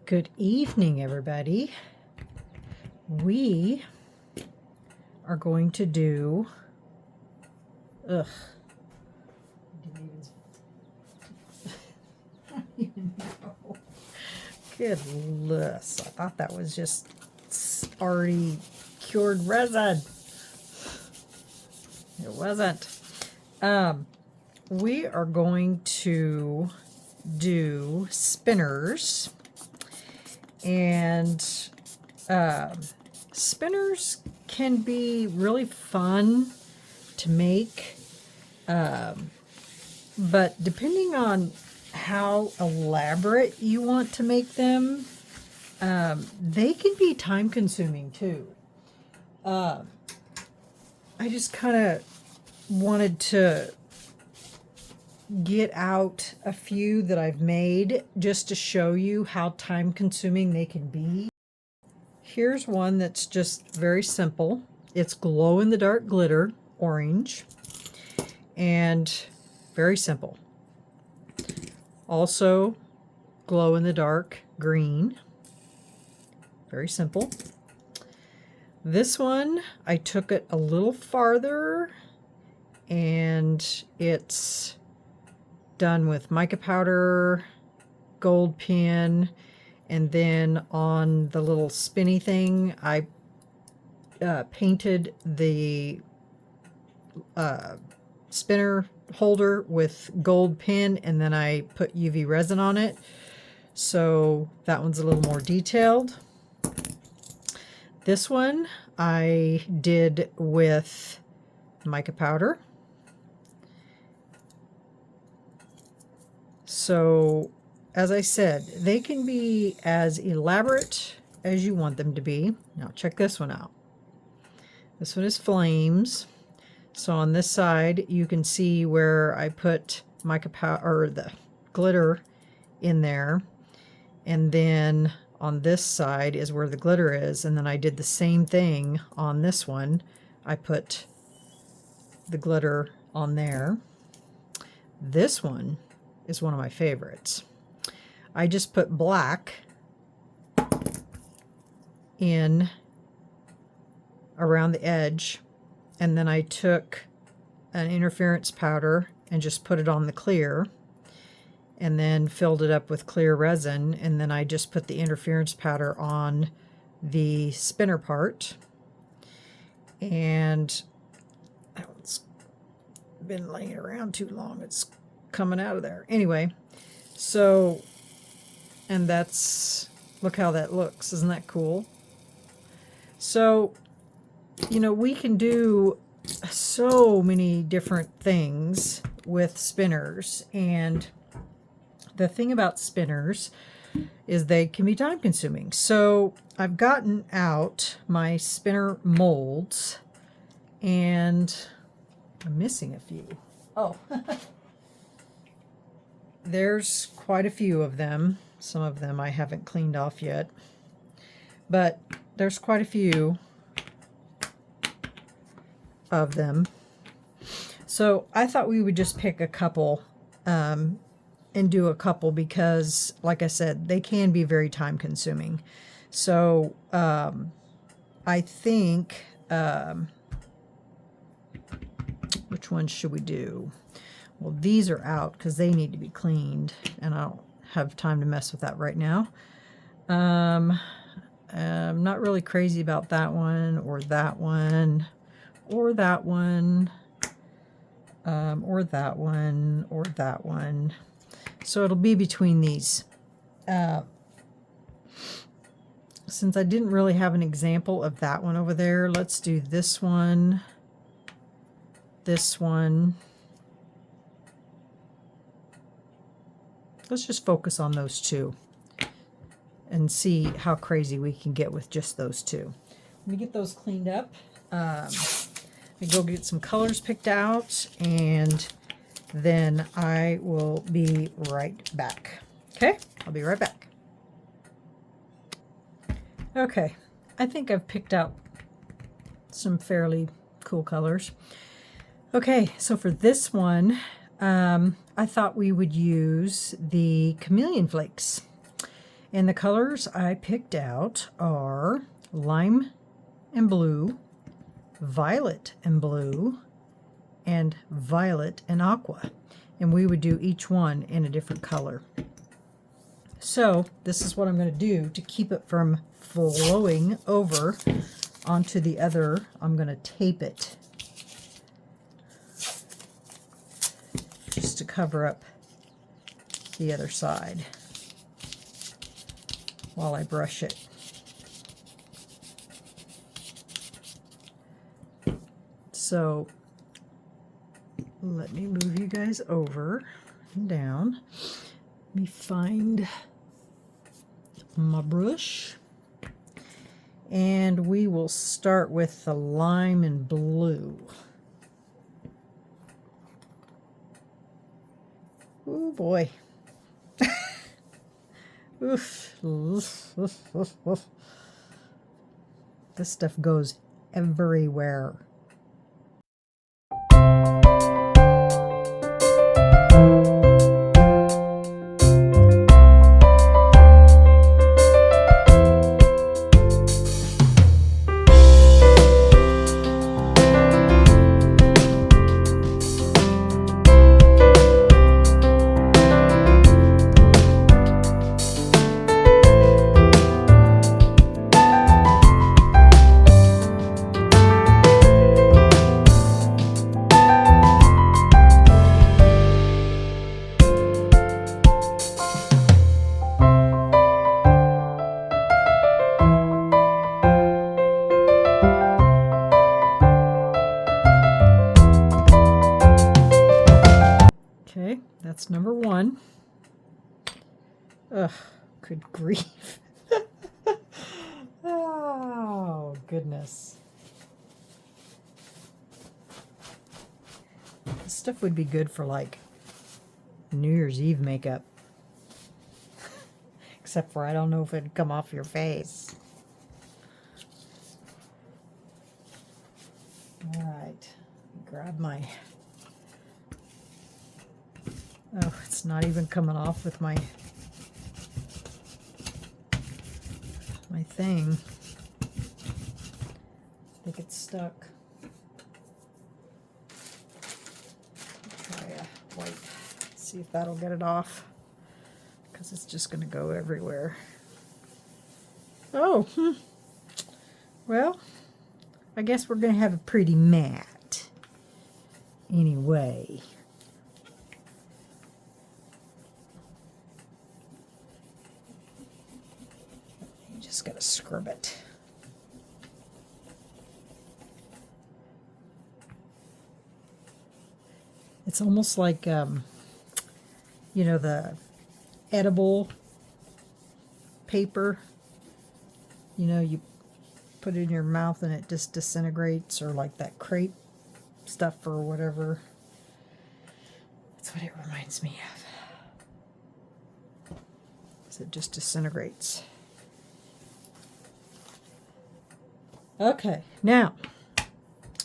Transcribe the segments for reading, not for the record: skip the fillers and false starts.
Good evening, everybody. We are going to do, I don't even know. Goodness, I thought that was just already cured resin. It wasn't. We are going to do spinners, and spinners can be really fun to make, but depending on how elaborate you want to make them, they can be time consuming too. I just kind of wanted to get out a few that I've made just to show you how time consuming they can be. Here's one that's just very simple. It's glow in the dark glitter orange and very simple. Also glow in the dark green, very simple. This one I took it a little farther, and it's done with mica powder, gold pin, and then on the little spinny thing I painted the spinner holder with gold pin, and then I put UV resin on it, so that one's a little more detailed. This one I did with mica powder. So, as I said, they can be as elaborate as you want them to be. Now check this one out. This one is flames. So on this side you can see where I put mica powder, or the glitter, in there, and then on this side is where the glitter is, and then I did the same thing on this one. I put the glitter on there. This one is one of my favorites. I just put black in around the edge, and then I took an interference powder and just put it on the clear, and then filled it up with clear resin, and then I just put the interference powder on the spinner part. And that one's been laying around too long, it's coming out of there. Anyway, so, and that's, look how that looks. Isn't that cool? So, you know, we can do so many different things with spinners, and the thing about spinners is they can be time consuming. So I've gotten out my spinner molds, and I'm missing a few. Oh, there's quite a few of them. Some of them I haven't cleaned off yet, but there's quite a few of them. So I thought we would just pick a couple and do a couple, because like I said, they can be very time consuming. So I think, which ones should we do? Well, these are out because they need to be cleaned, and I don't have time to mess with that right now. I'm not really crazy about that one, or that one, or that one, or that one, or that one. So it'll be between these. Since I didn't really have an example of that one over there, let's do this one, this one. Let's just focus on those two and see how crazy we can get with just those two. Let me get those cleaned up. Let me go get some colors picked out, and then I will be right back. Okay, I'll be right back. Okay, I think I've picked out some fairly cool colors. Okay, so for this one, I thought we would use the chameleon flakes. And the colors I picked out are lime and blue, violet and blue, and violet and aqua. And we would do each one in a different color. So this is what I'm going to do to keep it from flowing over onto the other. I'm going to tape it just to cover up the other side while I brush it. So let me move you guys over and down. Let me find my brush. And we will start with the lime and blue. Oh boy. Oof. This stuff goes everywhere. Okay, that's number one. Ugh, good grief. Oh, goodness. This stuff would be good for like New Year's Eve makeup. Except for I don't know if it'd come off your face. All right, grab my... Oh, it's not even coming off with my thing. I think it's stuck. Try a wipe. See if that'll get it off. Because it's just going to go everywhere. Oh, well, I guess we're going to have a pretty mat. Anyway. Just gotta scrub it. It's almost like, you know, the edible paper. You know, you put it in your mouth and it just disintegrates, or like that crepe stuff or whatever. That's what it reminds me of. So it just disintegrates. Okay, now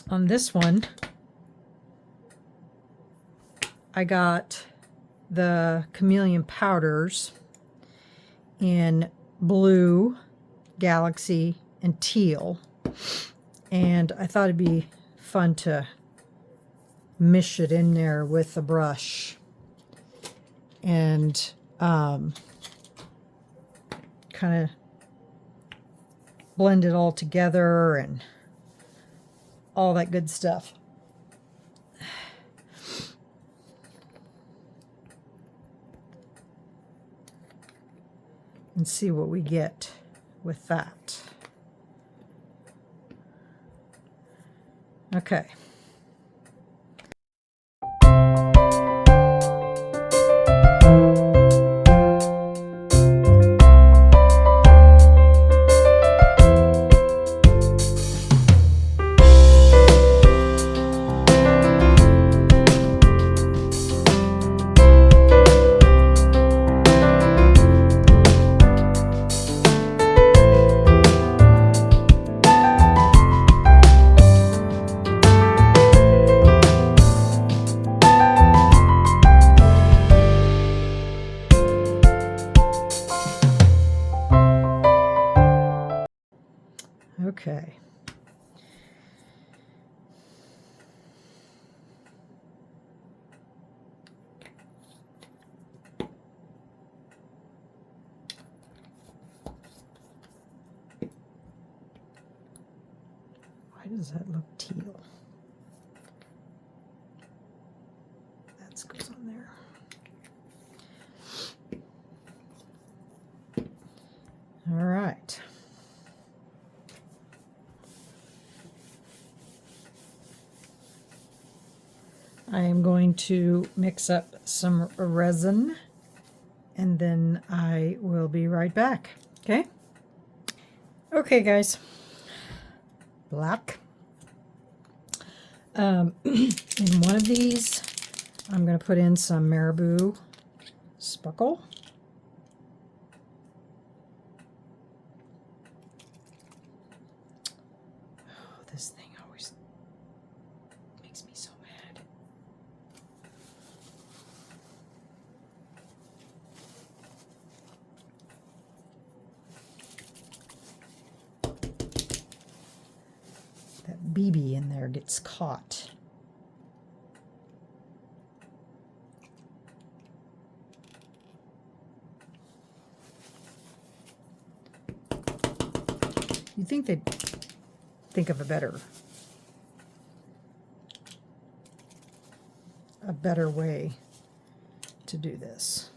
on this one, I got the chameleon powders in blue, galaxy, and teal, and I thought it'd be fun to mish it in there with a brush and kind of blend it all together and all that good stuff. And see what we get with that. Okay. Okay. Why does that look teal? That goes on there. All right. I am going to mix up some resin and then I will be right back. Okay? Okay, guys. Black. In one of these, I'm going to put in some marabou sparkle. Oh, this thing always makes me so mad. That BB in there gets caught. You'd think they'd think of a better way to do this.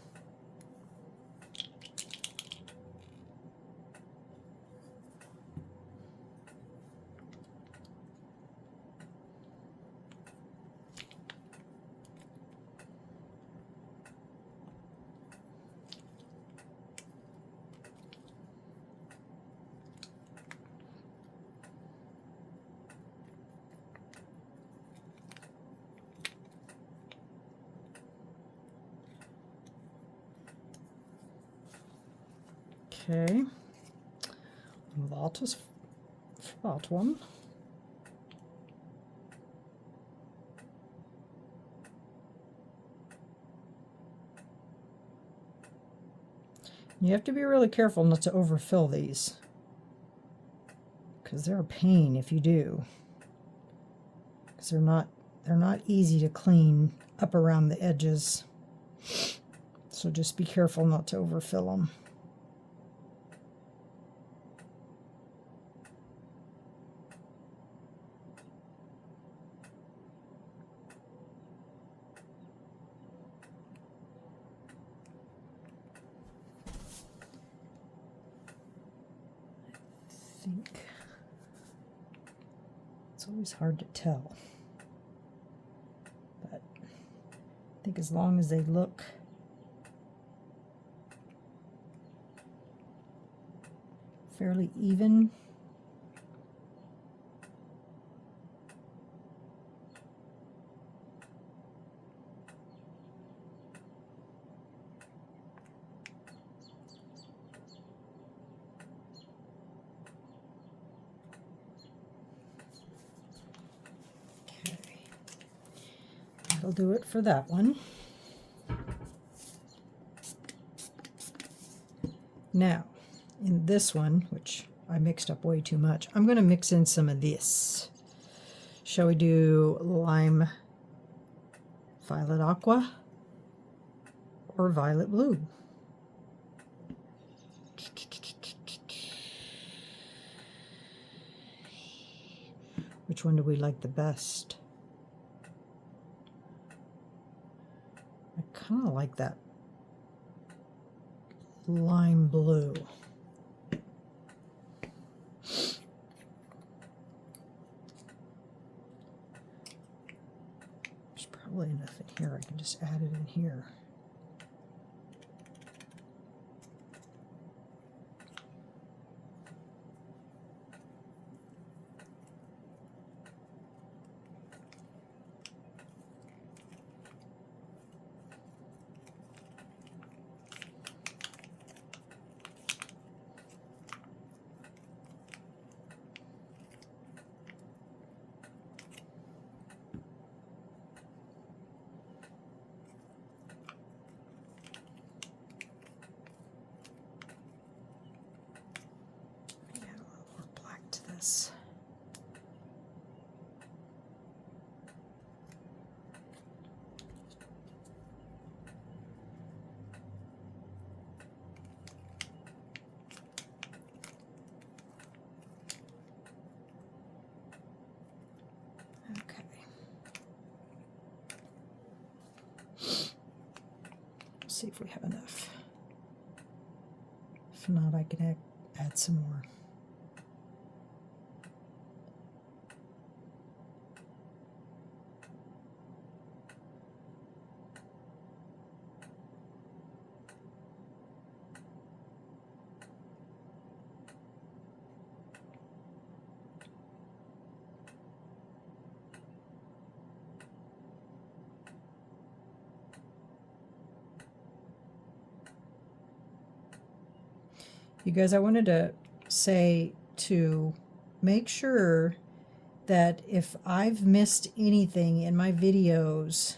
Okay, Vault one. You have to be really careful not to overfill these, because they're a pain if you do. Because they're not easy to clean up around the edges. So just be careful not to overfill them. I think it's always hard to tell, but I think as long as they look fairly even, that'll do it for that one. Now, in this one, which I mixed up way too much, I'm going to mix in some of this. Shall we do lime violet aqua or violet blue? Which one do we like the best? I kind of like that lime blue. There's probably enough in here. I can just add it in here. see if we have enough. If not, I can add some more. You guys, I wanted to say to make sure that if I've missed anything in my videos,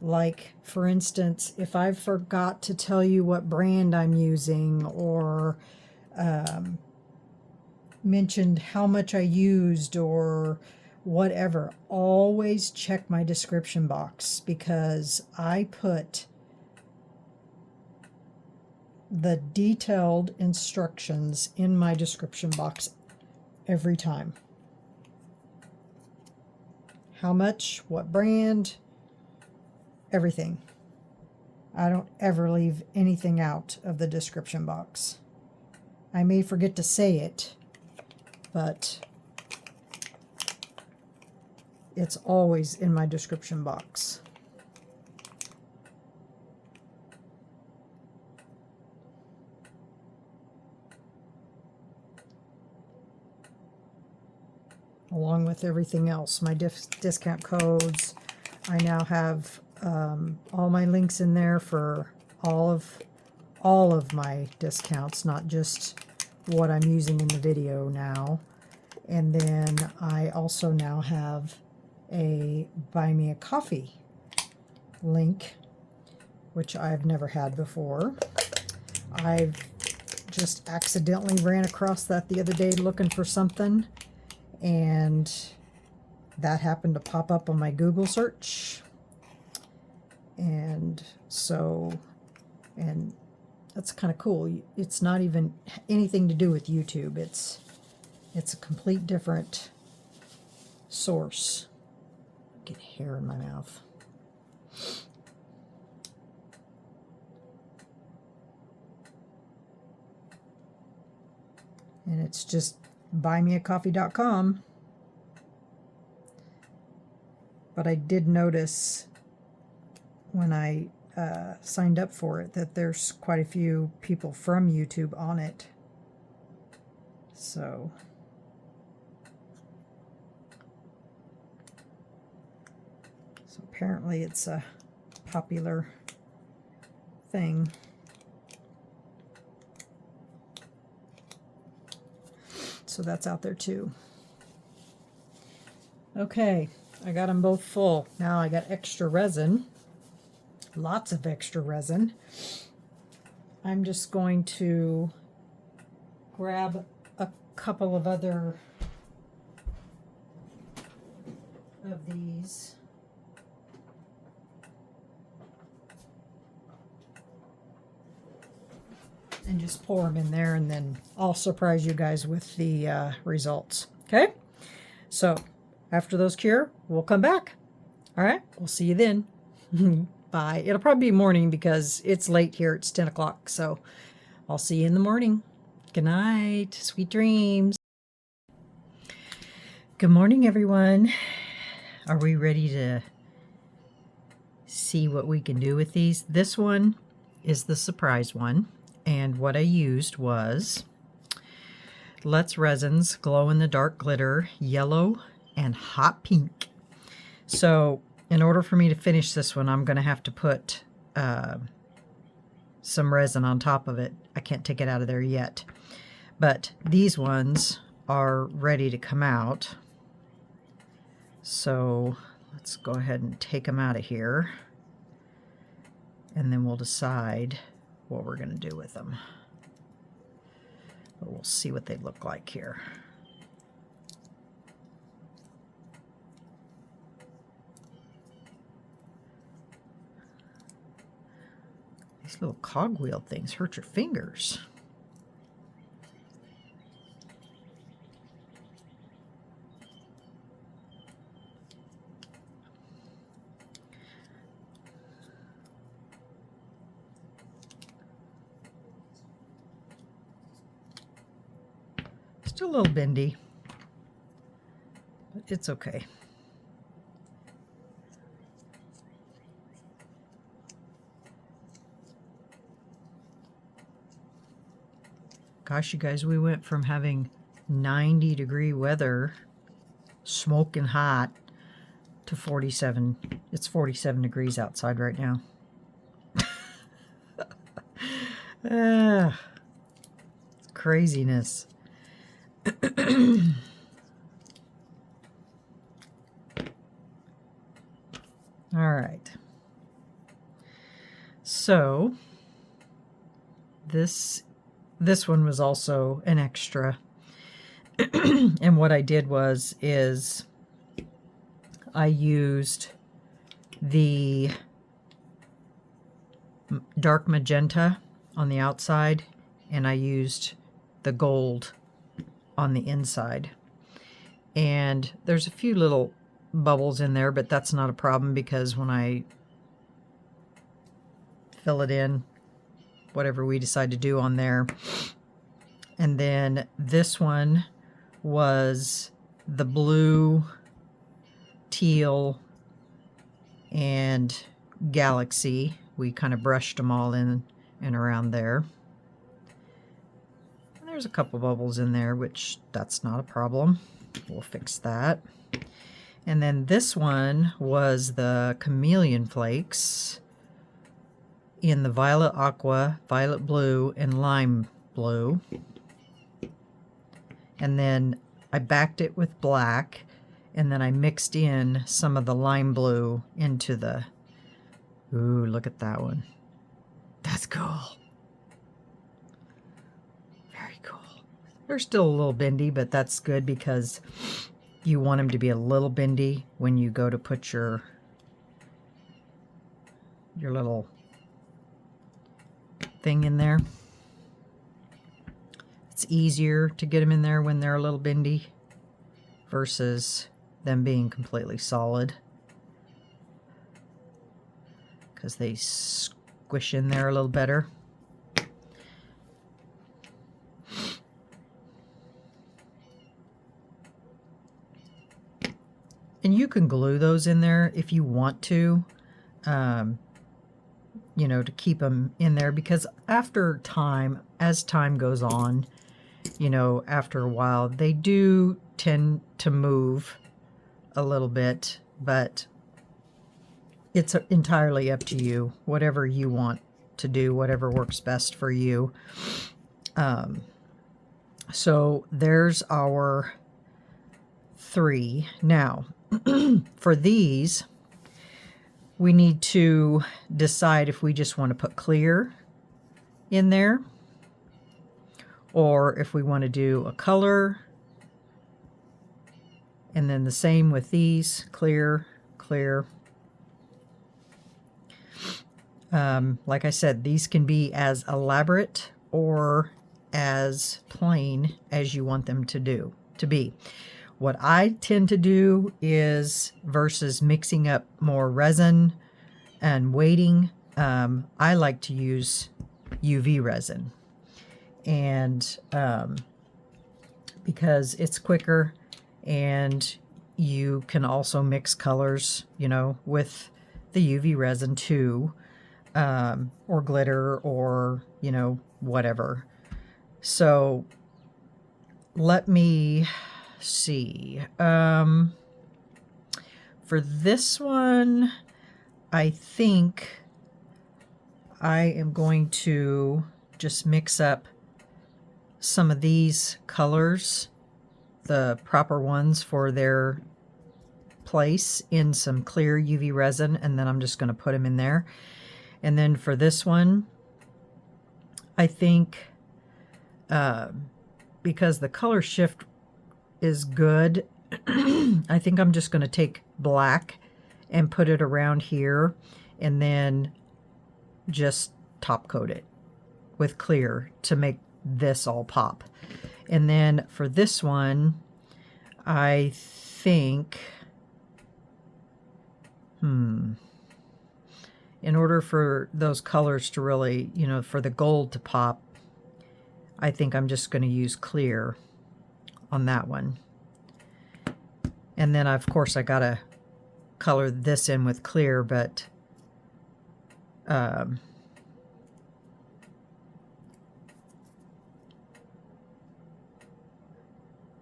like for instance, if I forgot to tell you what brand I'm using, or mentioned how much I used or whatever, always check my description box, because I put the detailed instructions in my description box every time. How much, what brand, everything. I don't ever leave anything out of the description box. I may forget to say it, but it's always in my description box. Along with everything else, my discount codes. I now have all my links in there for all of my discounts, not just what I'm using in the video now. And then I also now have a Buy Me a Coffee link, which I've never had before. I've just accidentally ran across that the other day looking for something, and that happened to pop up on my Google search. And so, and that's kind of cool. It's not even anything to do with YouTube. It's a complete different source. Get hair in my mouth. And it's just buymeacoffee.com. But I did notice when I signed up for it that there's quite a few people from YouTube on it. So apparently it's a popular thing. So that's out there too. Okay, I got them both full. Now I got extra resin, lots of extra resin. I'm just going to grab a couple of other of these. And just pour them in there, and then I'll surprise you guys with the results. Okay? So after those cure, we'll come back. All right? We'll see you then. Bye. It'll probably be morning because it's late here. It's 10 o'clock. So I'll see you in the morning. Good night. Sweet dreams. Good morning, everyone. Are we ready to see what we can do with these? This one is the surprise one. And what I used was Let's Resin's Glow in the Dark Glitter Yellow and Hot Pink. So in order for me to finish this one, I'm going to have to put some resin on top of it. I can't take it out of there yet. But these ones are ready to come out. So let's go ahead and take them out of here. And then we'll decide what we're going to do with them. But we'll see what they look like here. These little cogwheel things hurt your fingers. Still a little bendy, but it's okay. Gosh, you guys, we went from having 90-degree weather, smoking hot, to 47. It's 47 degrees outside right now. It's craziness. All right. So this one was also an extra. And what I did is I used the dark magenta on the outside, and I used the gold on the inside. And there's a few little bubbles in there, but that's not a problem because when I fill it in, whatever we decide to do on there. And then this one was the blue, teal, and galaxy. We kind of brushed them all in and around there. And there's a couple bubbles in there, which that's not a problem. We'll fix that. And then this one was the chameleon flakes in the violet aqua, violet blue, and lime blue. And then I backed it with black, and then I mixed in some of the lime blue into the... Ooh, look at that one. That's cool. Very cool. They're still a little bendy, but that's good because you want them to be a little bendy when you go to put your little thing in there. It's easier to get them in there when they're a little bendy versus them being completely solid, because they squish in there a little better. And you can glue those in there if you want to, you know, to keep them in there, because after time, as time goes on, you know, after a while, they do tend to move a little bit, but it's entirely up to you, whatever you want to do, whatever works best for you. So there's our 3. Now, for these, we need to decide if we just want to put clear in there, or if we want to do a color. And then the same with these, clear, clear. Like I said, these can be as elaborate or as plain as you want them to be. What I tend to do is, versus mixing up more resin and waiting, I like to use UV resin. And because it's quicker, and you can also mix colors, you know, with the UV resin too, or glitter, or, you know, whatever. So let me see. For this one, I think I am going to just mix up some of these colors, the proper ones for their place, in some clear UV resin, and then I'm just going to put them in there. And then for this one, I think because the color shift is good, I think I'm just going to take black and put it around here, and then just top coat it with clear to make this all pop. And then for this one, I think, in order for those colors to really, you know, for the gold to pop, I think I'm just going to use clear on that one. And then, of course, I got to color this in with clear, but and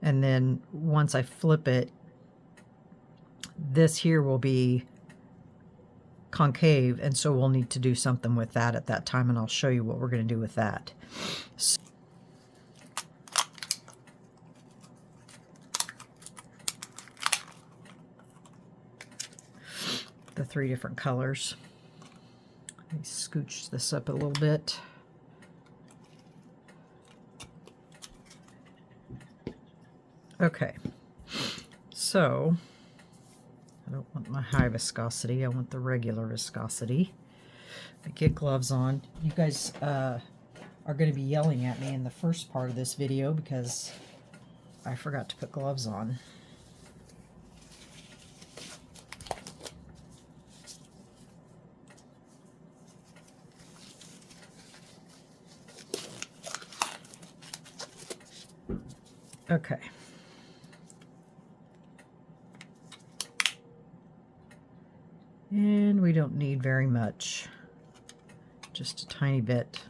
then once I flip it, this here will be concave, and so we'll need to do something with that at that time, and I'll show you what we're going to do with that. So, the 3 different colors. Let me scooch this up a little bit. Okay, so I don't want my high viscosity, I want the regular viscosity. I get gloves on. You guys are going to be yelling at me in the first part of this video because I forgot to put gloves on. Okay. And we don't need very much, just a tiny bit.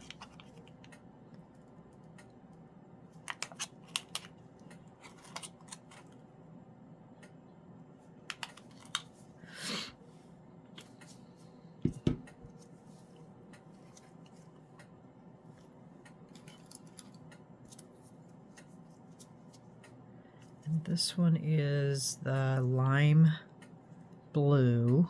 And this one is the lime blue.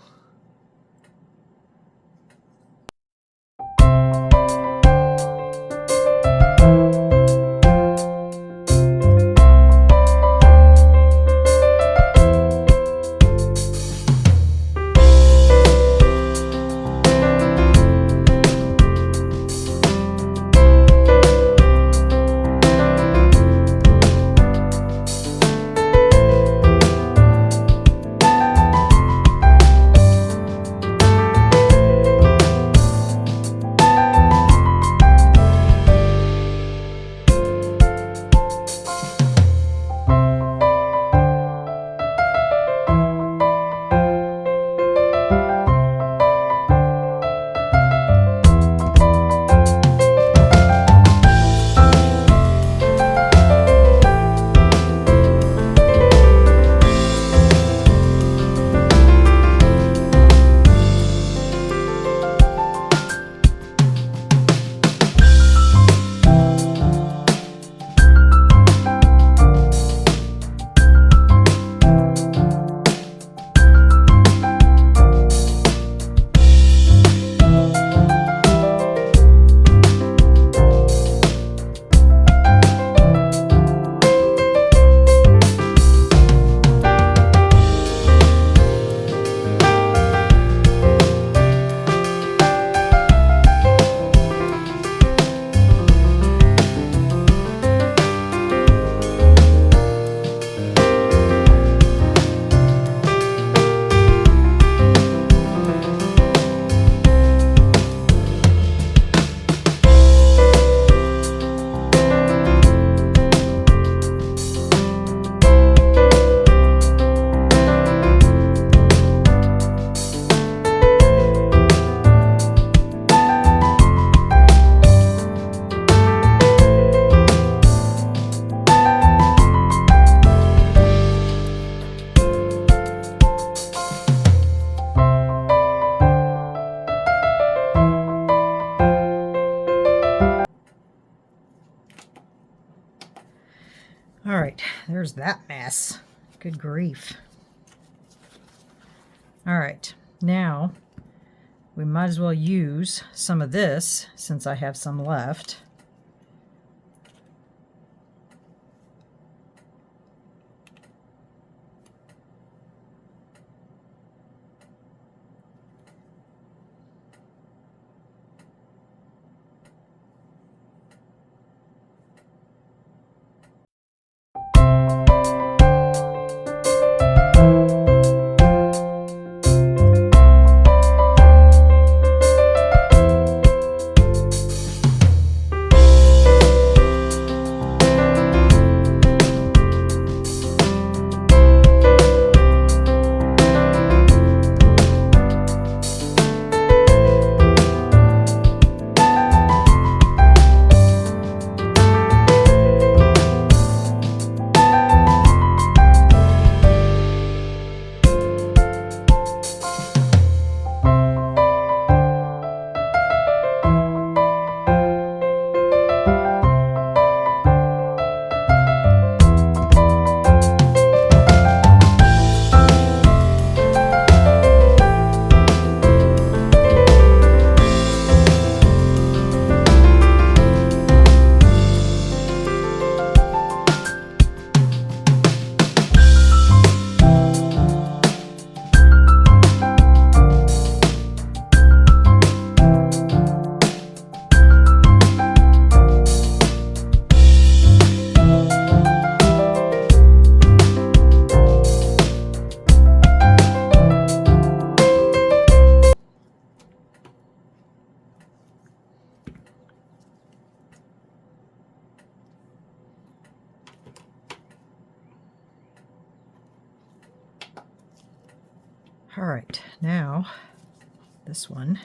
All right, there's that mess. Good grief. All right, now we might as well use some of this since I have some left. All right, now this one.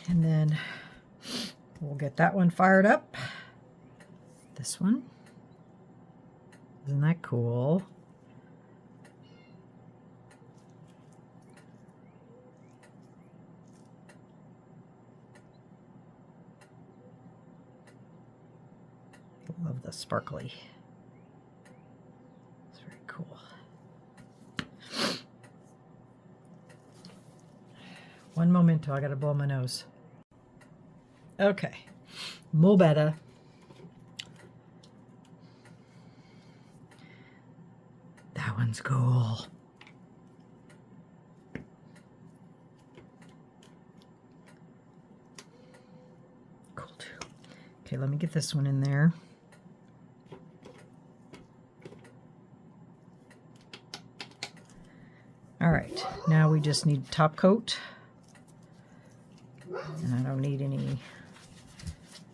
And then we'll get that one fired up. This one. Isn't that cool? Love the sparkly. It's very cool. One momento, I gotta blow my nose. Okay, mo better. That one's cool. Cool too. Okay, let me get this one in there. All right, now we just need top coat. And I don't need any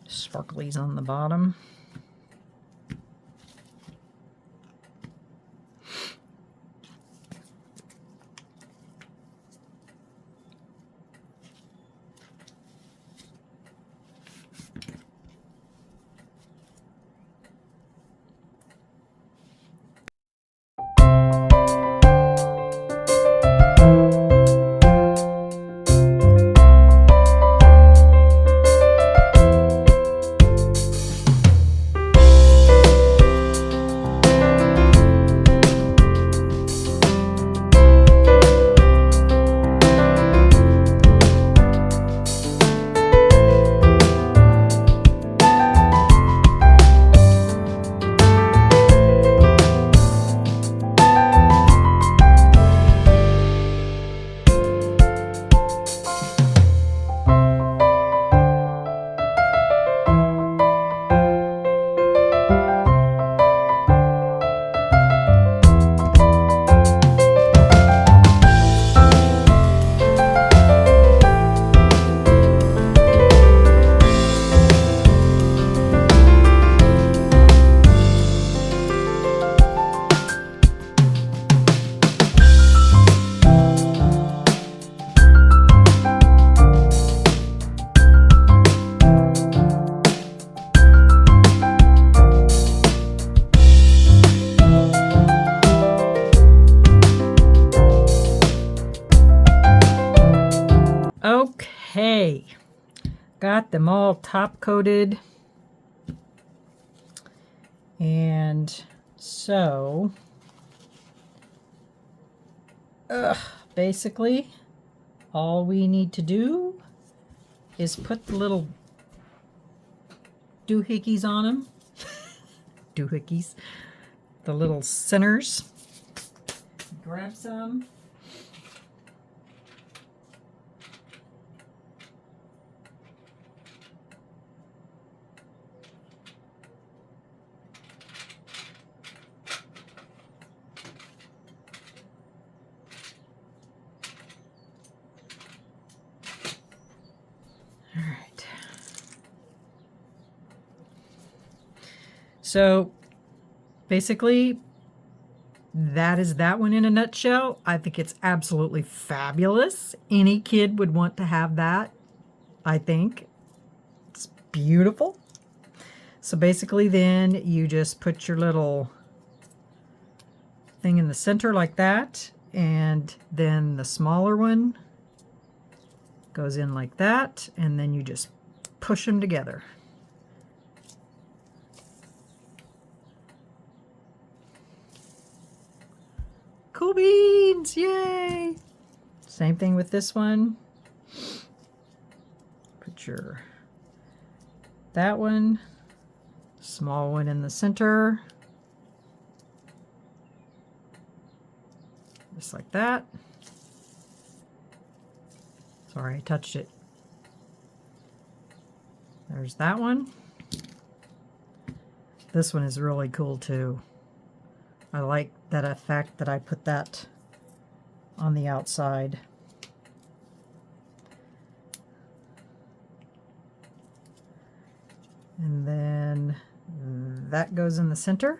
sparklies on the bottom. Okay, got them all top coated. And so, basically, all we need to do is put the little doohickeys on them. Doohickeys. The little centers. Grab some. All right. So basically, that is that one in a nutshell. I think it's absolutely fabulous. Any kid would want to have that, I think. It's beautiful. So basically then you just put your little thing in the center like that, and then the smaller one goes in like that, and then you just push them together. Cool beans, yay! Same thing with this one. Put your, that one, small one in the center. Just like that. Sorry, I touched it. There's that one. This one is really cool too. I like that effect that I put that on the outside. And then that goes in the center.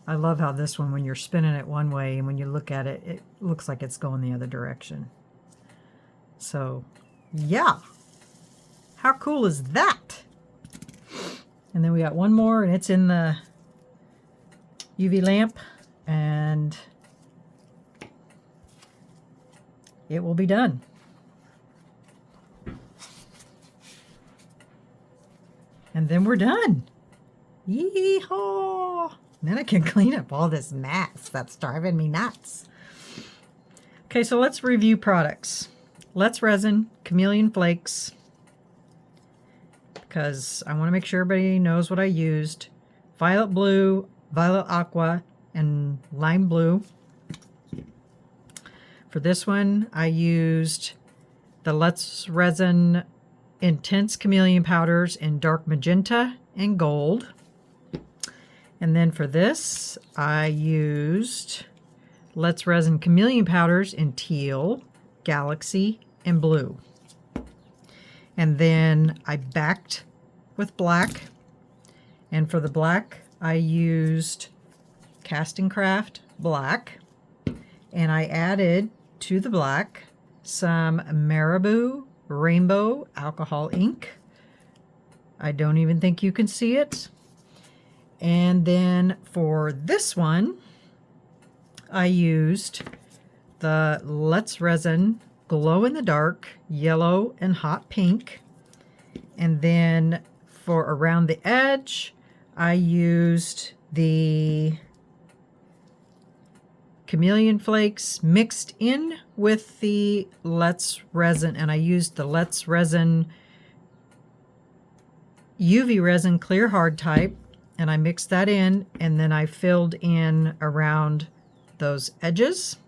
I love how this one, when you're spinning it one way and when you look at it, it looks like it's going the other direction. So, yeah. How cool is that? And then we got one more, and it's in the UV lamp, and it will be done. And then we're done. Yee-haw! Then I can clean up all this mess that's driving me nuts. Okay, so let's review products. Let's Resin, chameleon flakes, because I want to make sure everybody knows what I used. Violet blue, violet aqua, and lime blue. For this one, I used the Let's Resin Intense Chameleon Powders in dark magenta and gold. And then for this, I used Let's Resin Chameleon Powders in teal, galaxy, and blue. And then I backed with black. And for the black, I used Casting Craft black. And I added to the black some Marabou Rainbow Alcohol ink. I don't even think you can see it. And then for this one, I used the Let's Resin Glow in the Dark Yellow and Hot Pink. And then for around the edge, I used the chameleon flakes mixed in with the Let's Resin, and I used the Let's Resin UV resin clear hard type, and I mixed that in, and then I filled in around those edges,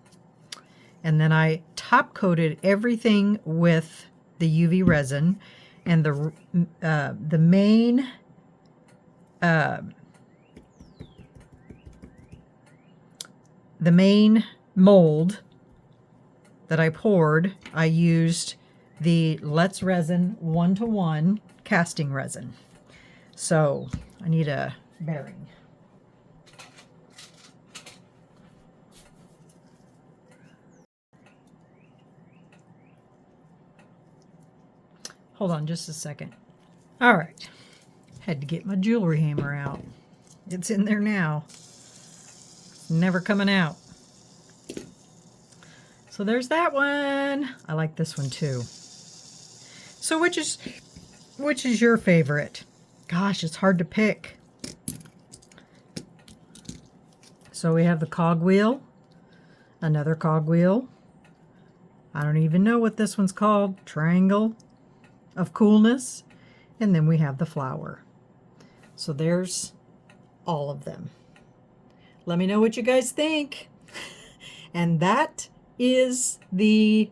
and then I top coated everything with the UV resin. And the main mold that I poured, I used the Let's Resin 1:1 casting resin. So I need a bearing. Hold on just a second. All right. Had to get my jewelry hammer out. It's in there now. Never coming out. So there's that one. I like this one too. So which is your favorite? Gosh, it's hard to pick. So we have the cogwheel, another cogwheel. I don't even know what this one's called. Triangle of coolness. And then we have the flower. So there's all of them. Let me know what you guys think. And that is the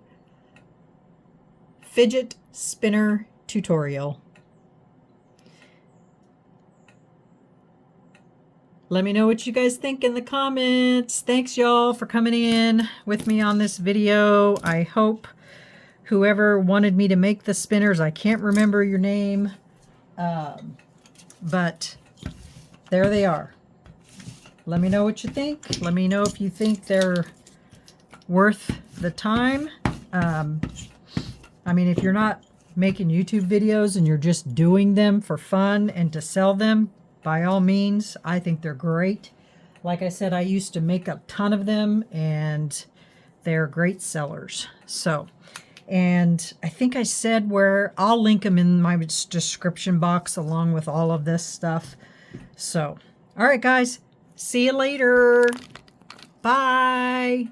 fidget spinner tutorial. Let me know what you guys think in the comments. Thanks y'all for coming in with me on this video. I hope whoever wanted me to make the spinners, I can't remember your name, But there they are. Let me know what you think. Let me know if you think they're worth the time. I mean, if you're not making YouTube videos and you're just doing them for fun and to sell them, by all means, I think they're great. Like I said, I used to make a ton of them, and they're great sellers. So, and I think I said where, I'll link them in my description box along with all of this stuff. So, all right, guys, see you later. Bye.